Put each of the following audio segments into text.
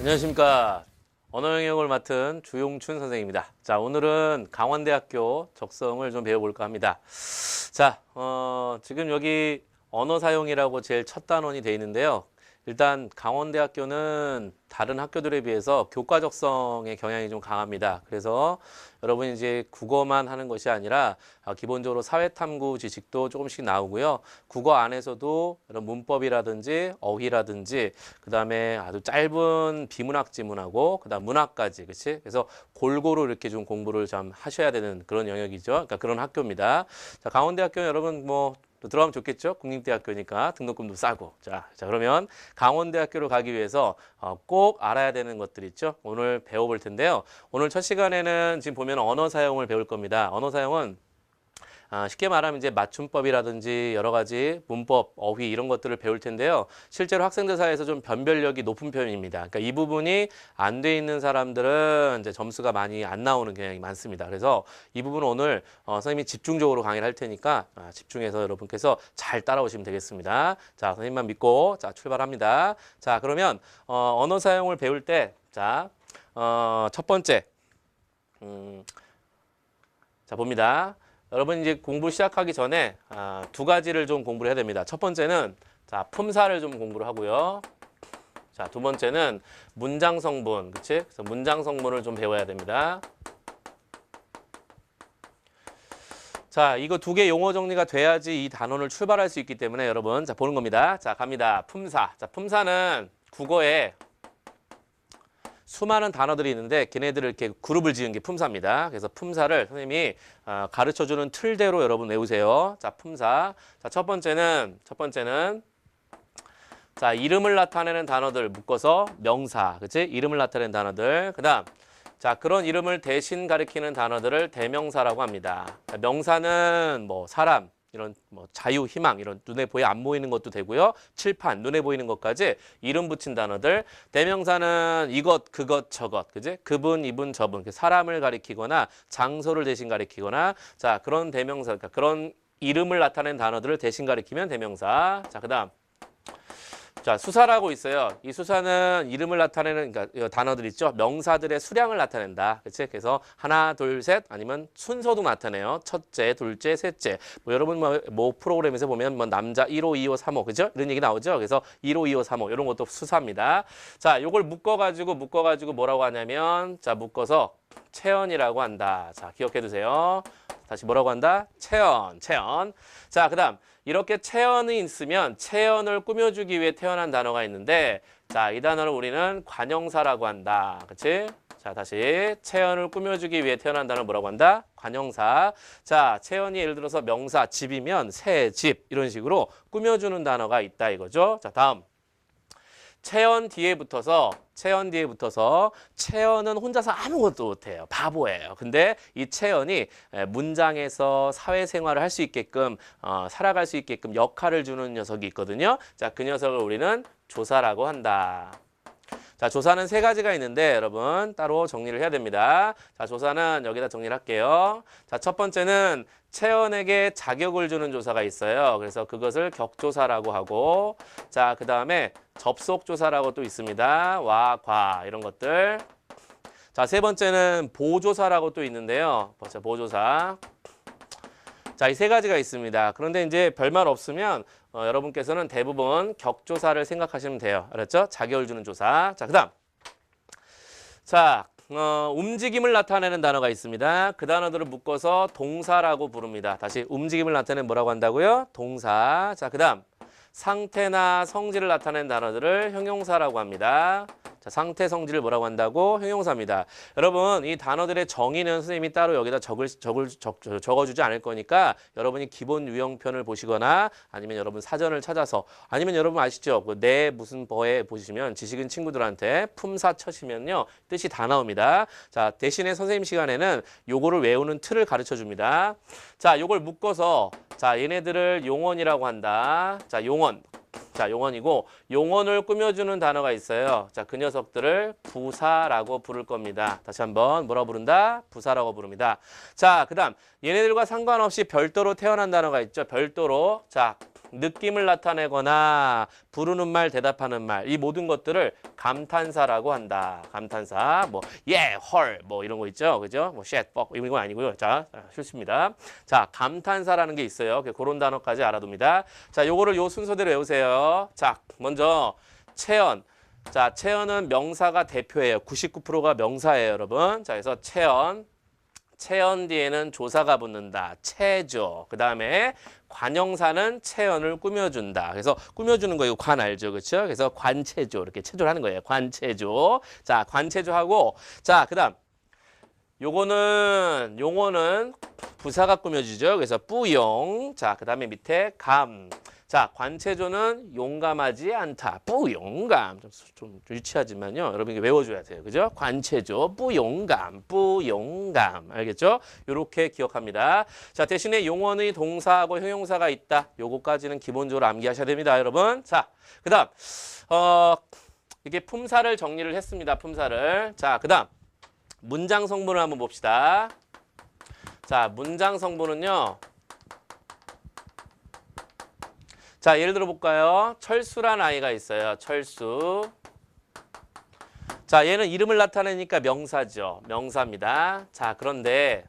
안녕하십니까. 언어 영역을 맡은 주용춘 선생입니다. 자, 오늘은 강원대학교 적성을 좀 배워볼까 합니다. 자, 지금 여기 언어 사용이라고 제일 첫 단원이 되어 있는데요. 일단 강원대학교는 다른 학교들에 비해서 교과 적성의 경향이 좀 강합니다. 그래서 여러분이 이제 국어만 하는 것이 아니라 기본적으로 사회탐구 지식도 조금씩 나오고요. 국어 안에서도 이런 문법이라든지 어휘라든지 그다음에 아주 짧은 비문학 지문하고 그다음 문학까지, 그렇지? 그래서 골고루 이렇게 좀 공부를 좀 하셔야 되는 그런 영역이죠. 그러니까 그런 학교입니다. 자, 강원대학교는 여러분 뭐 또 들어가면 좋겠죠? 국립대학교니까 등록금도 싸고. 자, 그러면 강원대학교로 가기 위해서 꼭 알아야 되는 것들 있죠? 오늘 배워볼 텐데요. 오늘 첫 시간에는 지금 보면 언어 사용을 배울 겁니다. 언어 사용은 쉽게 말하면 이제 맞춤법이라든지 여러 가지 문법, 어휘 이런 것들을 배울 텐데요. 실제로 학생들 사이에서 좀 변별력이 높은 편입니다. 그러니까 이 부분이 안 돼 있는 사람들은 이제 점수가 많이 안 나오는 경향이 많습니다. 그래서 이 부분은 오늘 선생님이 집중적으로 강의를 할 테니까 집중해서 여러분께서 잘 따라오시면 되겠습니다. 자, 선생님만 믿고 자, 출발합니다. 자, 그러면 언어 사용을 배울 때 자, 첫 번째 자, 봅니다. 여러분 이제 공부 시작하기 전에 두 가지를 좀 공부를 해야 됩니다. 첫 번째는 자, 품사를 좀 공부를 하고요. 자, 두 번째는 문장 성분, 그치? 그래서 문장 성분을 좀 배워야 됩니다. 자, 이거 두 개 용어 정리가 돼야지 이 단원을 출발할 수 있기 때문에 여러분 자, 보는 겁니다. 자, 갑니다. 품사. 자, 품사는 국어에 수많은 단어들이 있는데 걔네들을 이렇게 그룹을 지은 게 품사입니다. 그래서 품사를 선생님이 가르쳐주는 틀대로 여러분 외우세요. 자, 품사. 자, 첫 번째는 자, 이름을 나타내는 단어들 묶어서 명사, 그치? 이름을 나타내는 단어들. 그다음 자, 그런 이름을 대신 가리키는 단어들을 대명사라고 합니다. 자, 명사는 뭐 사람, 이런 뭐 자유, 희망 이런 눈에 보여 안 보이는 것도 되고요. 칠판, 눈에 보이는 것까지 이름 붙인 단어들. 대명사는 이것, 그것, 저것, 그지? 그분, 이분, 저분. 사람을 가리키거나 장소를 대신 가리키거나 자, 그런 대명사, 그러니까 그런 이름을 나타낸 단어들을 대신 가리키면 대명사. 자, 그다음 자, 수사라고 있어요. 이 수사는 이름을 나타내는 그러니까 단어들 있죠. 명사들의 수량을 나타낸다. 그치? 그래서 하나, 둘, 셋 아니면 순서도 나타내요. 첫째, 둘째, 셋째. 뭐 여러분 뭐 프로그램에서 보면 뭐 남자 1호, 2호, 3호. 그죠? 이런 얘기 나오죠. 그래서 1호, 2호, 3호 이런 것도 수사입니다. 자, 요걸 묶어가지고 뭐라고 하냐면 자, 묶어서 체언이라고 한다. 자, 기억해 두세요. 다시 뭐라고 한다? 체언. 자, 그다음 이렇게 체언이 있으면 체언을 꾸며주기 위해 태어난 단어가 있는데 자, 이 단어를 우리는 관형사라고 한다. 그치? 자, 다시 체언을 꾸며주기 위해 태어난 단어를 뭐라고 한다? 관형사. 자, 체언이 예를 들어서 명사 집이면 새 집 이런 식으로 꾸며주는 단어가 있다 이거죠. 자, 다음 체언 뒤에 붙어서 체언은 혼자서 아무것도 못해요. 바보예요. 근데 이 체언이 문장에서 사회생활을 할 수 있게끔 살아갈 수 있게끔 역할을 주는 녀석이 있거든요. 자, 그 녀석을 우리는 조사라고 한다. 자, 조사는 세 가지가 있는데 여러분 따로 정리를 해야 됩니다. 자, 조사는 여기다 정리를 할게요. 자, 첫 번째는 체언에게 자격을 주는 조사가 있어요. 그래서 그것을 격조사라고 하고 자, 그 다음에 접속조사라고 또 있습니다. 와, 과 이런 것들. 자, 세 번째는 보조사라고 또 있는데요. 자, 보조사. 자, 이 세 가지가 있습니다. 그런데 이제 별말 없으면 여러분께서는 대부분 격조사를 생각하시면 돼요. 알았죠? 자격을 주는 조사. 자, 그다음. 자, 움직임을 나타내는 단어가 있습니다. 그 단어들을 묶어서 동사라고 부릅니다. 다시 움직임을 나타내는 뭐라고 한다고요? 동사. 자, 그다음. 상태나 성질을 나타내는 단어들을 형용사라고 합니다. 자, 상태, 성질을 뭐라고 한다고? 형용사입니다. 여러분, 이 단어들의 정의는 선생님이 따로 여기다 적어주지 않을 거니까 여러분이 기본 유형편을 보시거나 아니면 여러분 사전을 찾아서 아니면 여러분 아시죠? 그 내 무슨 버에 보시면 지식인 친구들한테 품사 쳐시면요. 뜻이 다 나옵니다. 자, 대신에 선생님 시간에는 요거를 외우는 틀을 가르쳐 줍니다. 자, 요걸 묶어서 자, 얘네들을 용언이라고 한다. 자, 용언. 자, 용언이고 용언을 꾸며주는 단어가 있어요. 자, 그 녀석들을 부사라고 부를 겁니다. 다시 한번 뭐라고 부른다? 부사라고 부릅니다. 자, 그 다음 얘네들과 상관없이 별도로 태어난 단어가 있죠. 별도로. 자, 느낌을 나타내거나 부르는 말, 대답하는 말, 이 모든 것들을 감탄사라고 한다. 감탄사, 뭐 yeah, 헐, 뭐 이런 거 있죠, 그죠? 뭐 shit, fuck 이런 건 아니고요. 자, 실수입니다. 자, 감탄사라는 게 있어요. 그런 단어까지 알아둡니다. 자, 요거를 요 순서대로 외우세요. 자, 먼저 체언. 자, 체언은 명사가 대표예요. 99%가 명사예요, 여러분. 자, 그래서 체언. 체언 뒤에는 조사가 붙는다. 체조. 그 다음에 관형사는 체언을 꾸며준다. 그래서 꾸며주는 거 이거 관 알죠? 그렇죠? 그래서 관체조. 이렇게 체조를 하는 거예요. 관체조. 자, 관체조하고 자, 그 다음 용어는 부사가 꾸며주죠. 그래서 뿌용. 자, 그 다음에 밑에 감. 자, 관체조는 용감하지 않다. 뿌용감. 좀 유치하지만요. 여러분 이게 외워줘야 돼요. 그죠? 관체조, 뿌용감, 뿌용감. 알겠죠? 요렇게 기억합니다. 자, 대신에 용어의 동사하고 형용사가 있다. 요거까지는 기본적으로 암기하셔야 됩니다, 여러분. 자, 그 다음, 이게 품사를 정리를 했습니다. 품사를. 자, 그 다음, 문장 성분을 한번 봅시다. 자, 문장 성분은요. 자, 예를 들어 볼까요? 철수란 아이가 있어요. 철수. 자, 얘는 이름을 나타내니까 명사죠. 명사입니다. 자, 그런데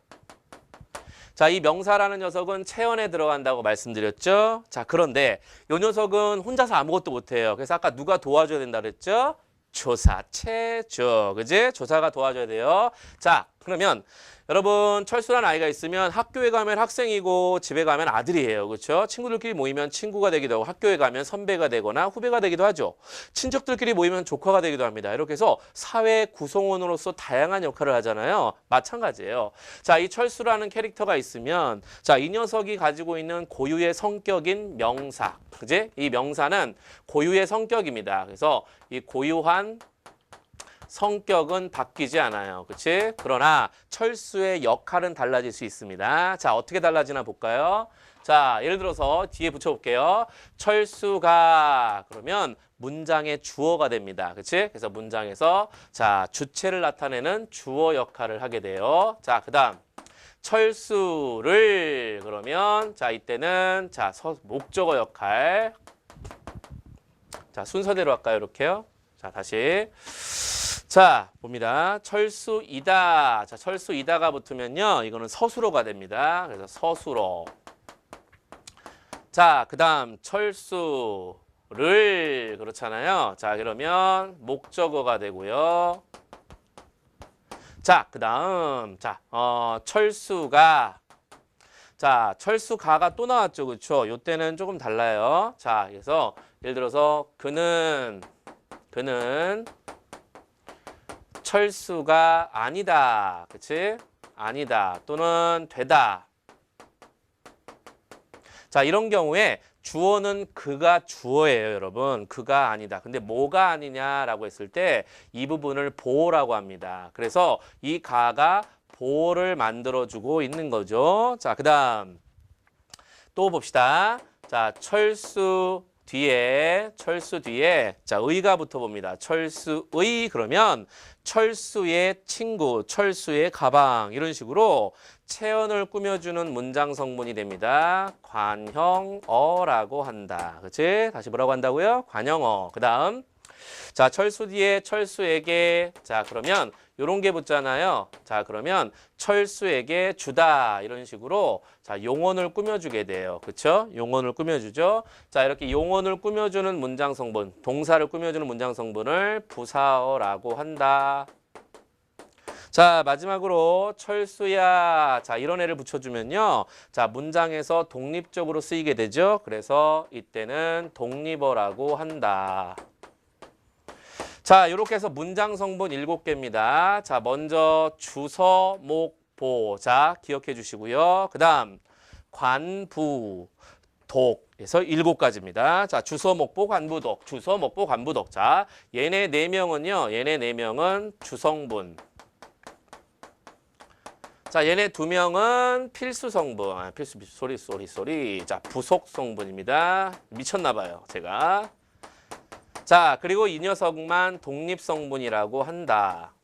자, 이 명사라는 녀석은 체언에 들어간다고 말씀드렸죠. 자, 그런데 이 녀석은 혼자서 아무것도 못해요. 그래서 아까 누가 도와줘야 된다 그랬죠? 조사, 체조. 그지? 조사가 도와줘야 돼요. 자, 그러면 여러분 철수란 아이가 있으면 학교에 가면 학생이고 집에 가면 아들이에요. 그렇죠? 친구들끼리 모이면 친구가 되기도 하고 학교에 가면 선배가 되거나 후배가 되기도 하죠. 친척들끼리 모이면 조카가 되기도 합니다. 이렇게 해서 사회 구성원으로서 다양한 역할을 하잖아요. 마찬가지예요. 자, 이 철수라는 캐릭터가 있으면 자, 이 녀석이 가지고 있는 고유의 성격인 명사. 그지? 이 명사는 고유의 성격입니다. 그래서 이 고유한 성격은 바뀌지 않아요. 그렇지? 그러나 철수의 역할은 달라질 수 있습니다. 자, 어떻게 달라지나 볼까요? 자, 예를 들어서 뒤에 붙여볼게요. 철수가 그러면 문장의 주어가 됩니다. 그렇지? 그래서 문장에서 자, 주체를 나타내는 주어 역할을 하게 돼요. 자, 그 다음 철수를 그러면 자, 이때는 자, 목적어 역할. 자, 순서대로 할까요? 이렇게요. 자, 다시. 자, 봅니다. 철수이다. 자, 철수이다가 붙으면요. 이거는 서술어가 됩니다. 그래서 서술어. 자, 그 다음 철수를 그렇잖아요. 자, 그러면 목적어가 되고요. 자, 그 다음 자, 철수가 자, 철수가가 또 나왔죠. 그렇죠? 요때는 조금 달라요. 자, 그래서 예를 들어서 그는 철수가 아니다. 그치? 아니다. 또는 되다. 자, 이런 경우에 주어는 그가 주어예요, 여러분. 그가 아니다. 근데 뭐가 아니냐라고 했을 때 이 부분을 보호라고 합니다. 그래서 이 가가 보호를 만들어주고 있는 거죠. 자, 그 다음 또 봅시다. 자, 철수 뒤에 자, 의가 붙어봅니다. 철수의 그러면 철수의 친구, 철수의 가방 이런 식으로 체언을 꾸며주는 문장 성분이 됩니다. 관형어라고 한다. 그치? 다시 뭐라고 한다고요? 관형어. 그 다음 자, 철수 뒤에 철수에게 자, 그러면 요런 게 붙잖아요. 자, 그러면 철수에게 주다 이런 식으로 자, 용언을 꾸며주게 돼요. 그렇죠? 용언을 꾸며주죠. 자, 이렇게 용언을 꾸며주는 문장 성분, 동사를 꾸며주는 문장 성분을 부사어라고 한다. 자, 마지막으로 철수야. 자, 이런 애를 붙여주면요. 자, 문장에서 독립적으로 쓰이게 되죠. 그래서 이때는 독립어라고 한다. 자, 이렇게 해서 문장 성분 7개입니다. 자, 먼저 주서, 목, 보. 자, 기억해 주시고요. 그 다음 관부, 독에서 7가지입니다. 자, 주서, 목, 보, 관부, 독. 주서, 목, 보, 관부, 독. 자, 얘네 4명은요. 얘네 4명은 주성분. 자, 얘네 2명은 필수 성분. 필수, 소리. 자, 부속 성분입니다. 미쳤나 봐요, 제가. 자, 그리고 이 녀석만 독립성분이라고 한다.